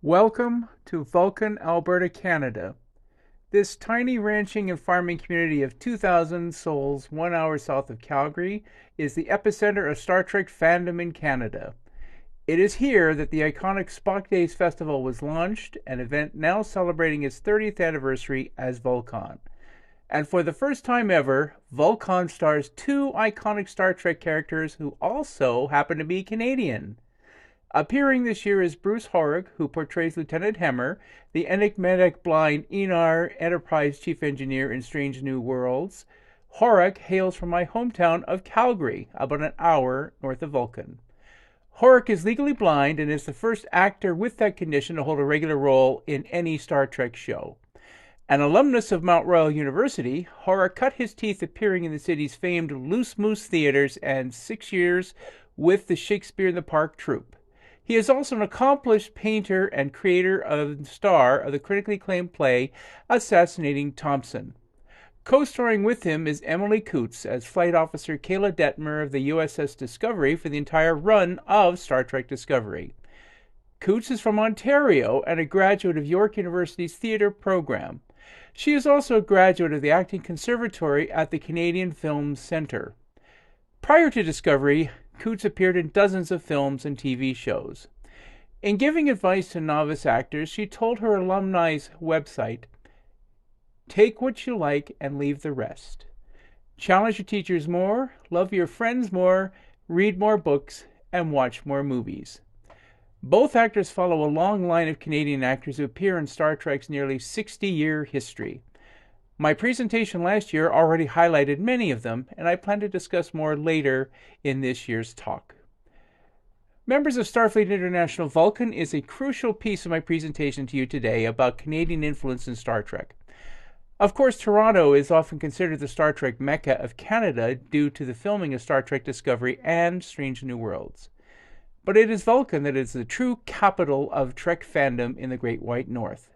Welcome to Vulcan, Alberta, Canada. This tiny ranching and farming community of 2,000 souls 1 hour south of Calgary is the epicenter of Star Trek fandom in Canada. It is here that the iconic Spock Days Festival was launched, an event now celebrating its 30th anniversary as Vulcan. And for the first time ever, Vulcan stars two iconic Star Trek characters who also happen to be Canadian. Appearing this year is Bruce Horak, who portrays Lieutenant Hemmer, the enigmatic blind Enar Enterprise chief engineer in Strange New Worlds. Horak hails from my hometown of Calgary, about an hour north of Vulcan. Horak is legally blind and is the first actor with that condition to hold a regular role in any Star Trek show. An alumnus of Mount Royal University, Horak cut his teeth appearing in the city's famed Loose Moose theaters and 6 years with the Shakespeare in the Park troupe. He is also an accomplished painter and creator and star of the critically acclaimed play Assassinating Thompson. Co-starring with him is Emily Coots as Flight Officer Kayla Detmer of the USS Discovery for the entire run of Star Trek Discovery. Coots is from Ontario and a graduate of York University's theater program. She is also a graduate of the Acting Conservatory at the Canadian Film Centre. Prior to Discovery, Coots appeared in dozens of films and TV shows. In giving advice to novice actors, she told her alumni's website, "Take what you like and leave the rest. Challenge your teachers more, love your friends more, read more books, and watch more movies." Both actors follow a long line of Canadian actors who appear in Star Trek's nearly 60-year history. My presentation last year already highlighted many of them, and I plan to discuss more later in this year's talk. Members of Starfleet International, Vulcan is a crucial piece of my presentation to you today about Canadian influence in Star Trek. Of course, Toronto is often considered the Star Trek Mecca of Canada due to the filming of Star Trek Discovery and Strange New Worlds. But it is Vulcan that is the true capital of Trek fandom in the Great White North.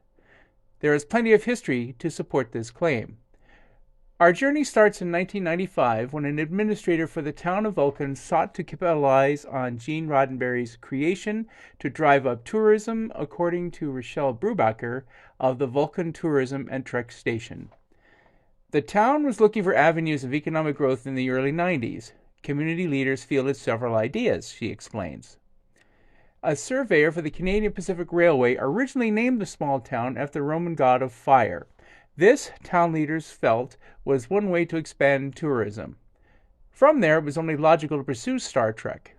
There is plenty of history to support this claim. Our journey starts in 1995 when an administrator for the town of Vulcan sought to capitalize on Gene Roddenberry's creation to drive up tourism, according to Rochelle Brubaker of the Vulcan Tourism and Trek Station. The town was looking for avenues of economic growth in the early 90s. Community leaders fielded several ideas, she explains. A surveyor for the Canadian Pacific Railway originally named the small town after the Roman god of fire. This, town leaders felt, was one way to expand tourism. From there, it was only logical to pursue Star Trek.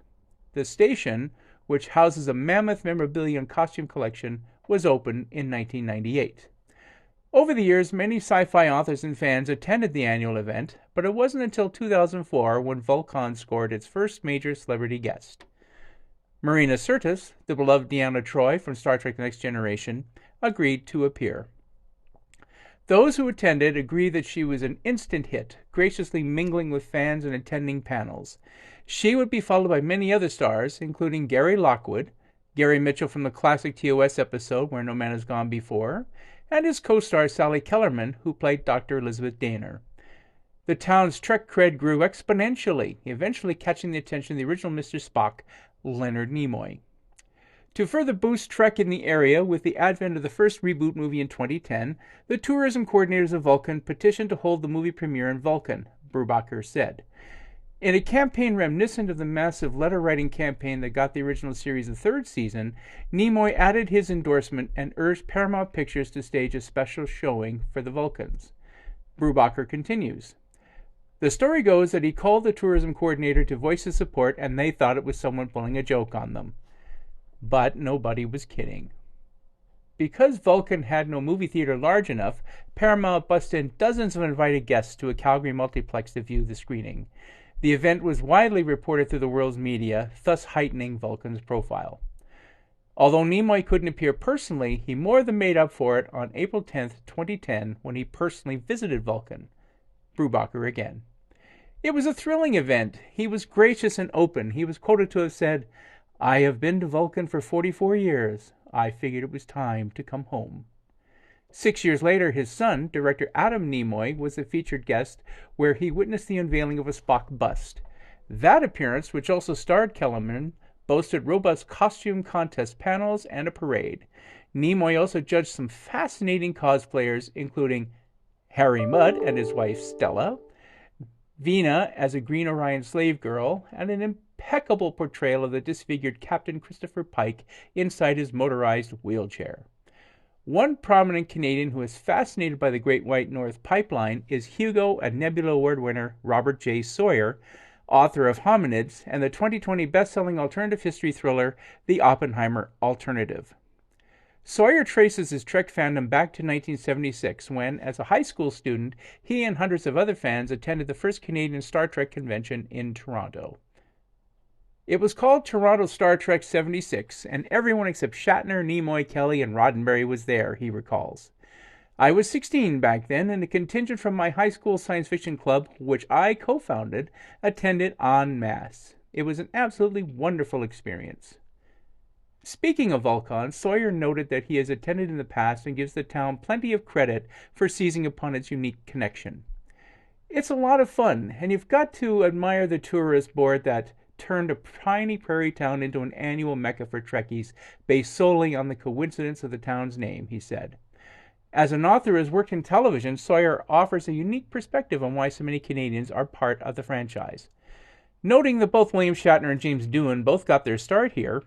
The station, which houses a mammoth memorabilia and costume collection, was opened in 1998. Over the years, many sci-fi authors and fans attended the annual event, but it wasn't until 2004 when Vulcan scored its first major celebrity guest. Marina Sirtis, the beloved Deanna Troi from Star Trek The Next Generation, agreed to appear. Those who attended agree that she was an instant hit, graciously mingling with fans and attending panels. She would be followed by many other stars, including Gary Lockwood, Gary Mitchell from the classic TOS episode Where No Man Has Gone Before, and his co-star Sally Kellerman, who played Dr. Elizabeth Daner. The town's Trek cred grew exponentially, eventually catching the attention of the original Mr. Spock, Leonard Nimoy. To further boost Trek in the area, with the advent of the first reboot movie in 2010, the tourism coordinators of Vulcan petitioned to hold the movie premiere in Vulcan, Brubaker said. In a campaign reminiscent of the massive letter-writing campaign that got the original series a third season, Nimoy added his endorsement and urged Paramount Pictures to stage a special showing for the Vulcans. Brubaker continues. The story goes that he called the tourism coordinator to voice his support, and they thought it was someone pulling a joke on them. But nobody was kidding. Because Vulcan had no movie theater large enough, Paramount bussed in dozens of invited guests to a Calgary multiplex to view the screening. The event was widely reported through the world's media, thus heightening Vulcan's profile. Although Nimoy couldn't appear personally, he more than made up for it on April 10, 2010, when he personally visited Vulcan. Brubaker again. It was a thrilling event. He was gracious and open. He was quoted to have said, "I have been to Vulcan for 44 years. I figured it was time to come home." 6 years later, his son, director Adam Nimoy, was a featured guest where he witnessed the unveiling of a Spock bust. That appearance, which also starred Kellerman, boasted robust costume contest panels and a parade. Nimoy also judged some fascinating cosplayers, including Harry Mudd and his wife Stella, Vina as a Green Orion slave girl, and an impeccable portrayal of the disfigured Captain Christopher Pike inside his motorized wheelchair. One prominent Canadian who is fascinated by the Great White North Pipeline is Hugo and Nebula Award winner Robert J. Sawyer, author of Hominids and the 2020 best-selling alternative history thriller The Oppenheimer Alternative. Sawyer traces his Trek fandom back to 1976 when, as a high school student, he and hundreds of other fans attended the first Canadian Star Trek convention in Toronto. It was called Toronto Star Trek 76, and everyone except Shatner, Nimoy, Kelly, and Roddenberry was there, he recalls. I was 16 back then, and a contingent from my high school science fiction club, which I co-founded, attended en masse. It was an absolutely wonderful experience. Speaking of Vulcan, Sawyer noted that he has attended in the past and gives the town plenty of credit for seizing upon its unique connection. It's a lot of fun, and you've got to admire the tourist board that turned a tiny prairie town into an annual mecca for Trekkies based solely on the coincidence of the town's name, he said. As an author who has worked in television, Sawyer offers a unique perspective on why so many Canadians are part of the franchise. Noting that both William Shatner and James Doohan both got their start here,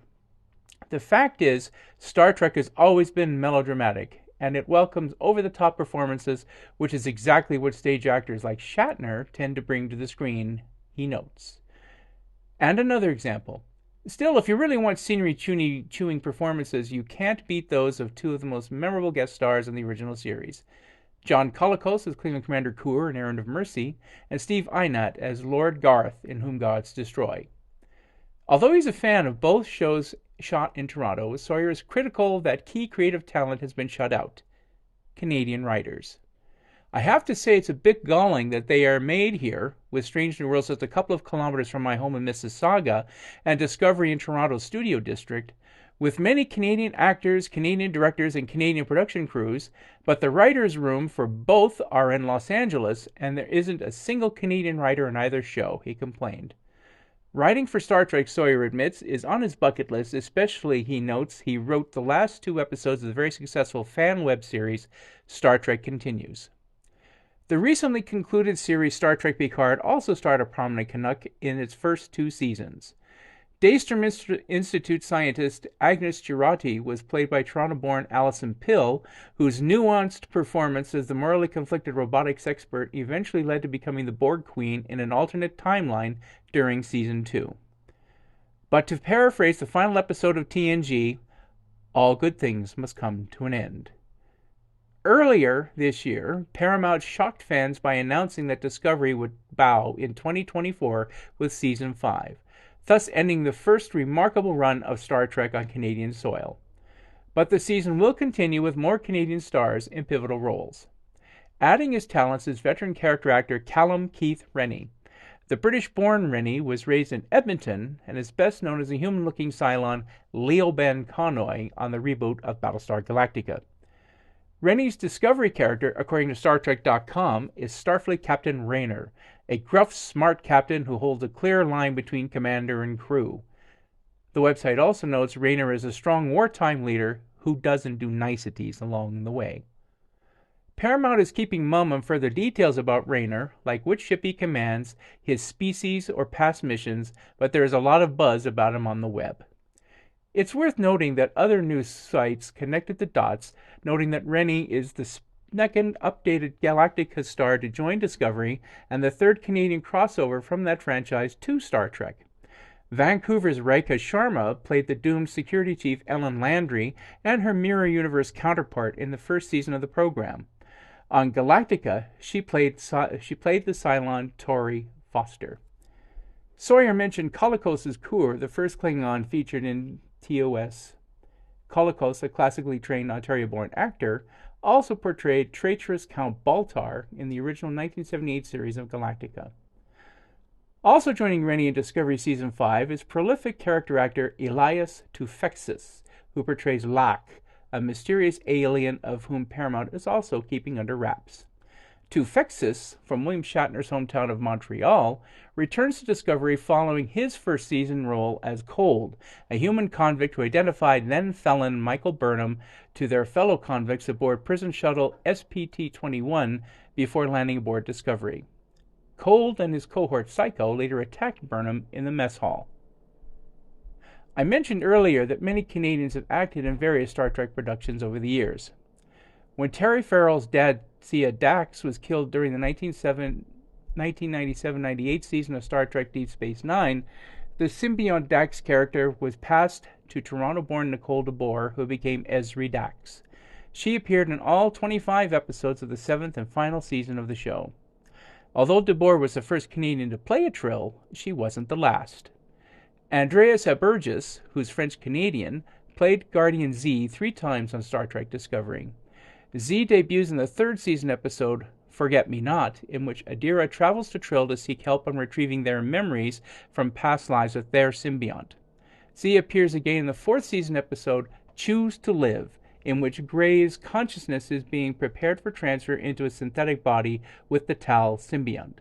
the fact is, Star Trek has always been melodramatic, and it welcomes over-the-top performances, which is exactly what stage actors like Shatner tend to bring to the screen, he notes. And another example. Still, if you really want scenery-chewing performances, you can't beat those of two of the most memorable guest stars in the original series. John Colicos as Klingon Commander Kur in Errand of Mercy, and Steve Einat as Lord Garth in Whom Gods Destroy. Although he's a fan of both shows shot in Toronto, Sawyer is critical that key creative talent has been shut out: Canadian writers. I have to say it's a bit galling that they are made here, with Strange New Worlds just a couple of kilometers from my home in Mississauga, and Discovery in Toronto's studio district, with many Canadian actors, Canadian directors, and Canadian production crews, but the writers' room for both are in Los Angeles, and there isn't a single Canadian writer in either show, he complained. Writing for Star Trek, Sawyer admits, is on his bucket list, especially, he notes, he wrote the last 2 episodes of the very successful fan web series, Star Trek Continues. The recently concluded series Star Trek Picard also starred a prominent Canuck in its first 2 seasons. Daystrom Institute scientist Agnes Girardi was played by Toronto-born Alison Pill, whose nuanced performance as the morally conflicted robotics expert eventually led to becoming the Borg Queen in an alternate timeline during Season 2. But to paraphrase the final episode of TNG, all good things must come to an end. Earlier this year, Paramount shocked fans by announcing that Discovery would bow in 2024 with Season 5. Thus ending the first remarkable run of Star Trek on Canadian soil. But the season will continue with more Canadian stars in pivotal roles. Adding his talents is veteran character actor Callum Keith Rennie. The British-born Rennie was raised in Edmonton and is best known as the human-looking Cylon Leo Ben Connoy on the reboot of Battlestar Galactica. Rennie's Discovery character, according to StarTrek.com, is Starfleet Captain Raynor, a gruff, smart captain who holds a clear line between commander and crew. The website also notes Raynor is a strong wartime leader who doesn't do niceties along the way. Paramount is keeping mum on further details about Raynor, like which ship he commands, his species, or past missions, but there is a lot of buzz about him on the web. It's worth noting that other news sites connected the dots, noting that Rennie is the second updated Galactica star to join Discovery and the 3rd Canadian crossover from that franchise to Star Trek. Vancouver's Rekha Sharma played the doomed security chief Ellen Landry and her Mirror Universe counterpart in the first season of the program. On Galactica, she played the Cylon Tori Foster. Sawyer mentioned Colicos' Kur, the first Klingon featured in TOS. Colicos, a classically trained Ontario-born actor, also portrayed traitorous Count Baltar in the original 1978 series of Galactica. Also joining Rennie in Discovery Season 5 is prolific character actor Elias Toufexis, who portrays Locke, a mysterious alien of whom Paramount is also keeping under wraps. Tufexis, from William Shatner's hometown of Montreal, returns to Discovery following his first season role as Cold, a human convict who identified then-felon Michael Burnham to their fellow convicts aboard prison shuttle SPT-21 before landing aboard Discovery. Cold and his cohort Psycho later attacked Burnham in the mess hall. I mentioned earlier that many Canadians have acted in various Star Trek productions over the years. When Terry Farrell's dad, Sia Dax, was killed during the 1997-98 season of Star Trek Deep Space Nine, the symbiont Dax character was passed to Toronto-born Nicole DeBoer, who became Esri Dax. She appeared in all 25 episodes of the 7th and final season of the show. Although DeBoer was the first Canadian to play a Trill, she wasn't the last. Andreas Abergis, who's French-Canadian, played Guardian Z 3 times on Star Trek Discovery. Z debuts in the 3rd season episode Forget Me Not, in which Adira travels to Trill to seek help on retrieving their memories from past lives with their symbiont. Z appears again in the 4th season episode Choose to Live, in which Gray's consciousness is being prepared for transfer into a synthetic body with the Tal symbiont.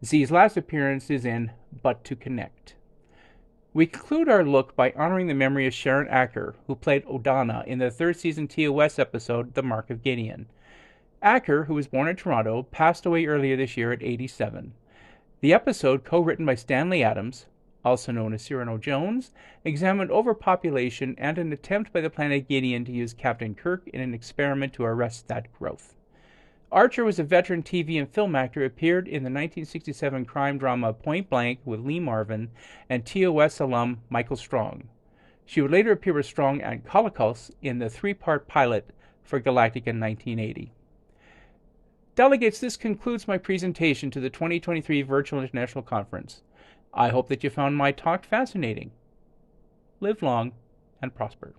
Z's last appearance is in But to Connect. We conclude our look by honoring the memory of Sharon Acker, who played Odana in the 3rd season TOS episode The Mark of Gideon. Acker, who was born in Toronto, passed away earlier this year at 87. The episode, co-written by Stanley Adams, also known as Cyrano Jones, examined overpopulation and an attempt by the planet Gideon to use Captain Kirk in an experiment to arrest that growth. Archer was a veteran TV and film actor who appeared in the 1967 crime drama Point Blank with Lee Marvin and TOS alum Michael Strong. She would later appear with Strong and Colicos in the 3-part pilot for Galactica in 1980. Delegates, this concludes my presentation to the 2023 Virtual International Conference. I hope that you found my talk fascinating. Live long and prosper.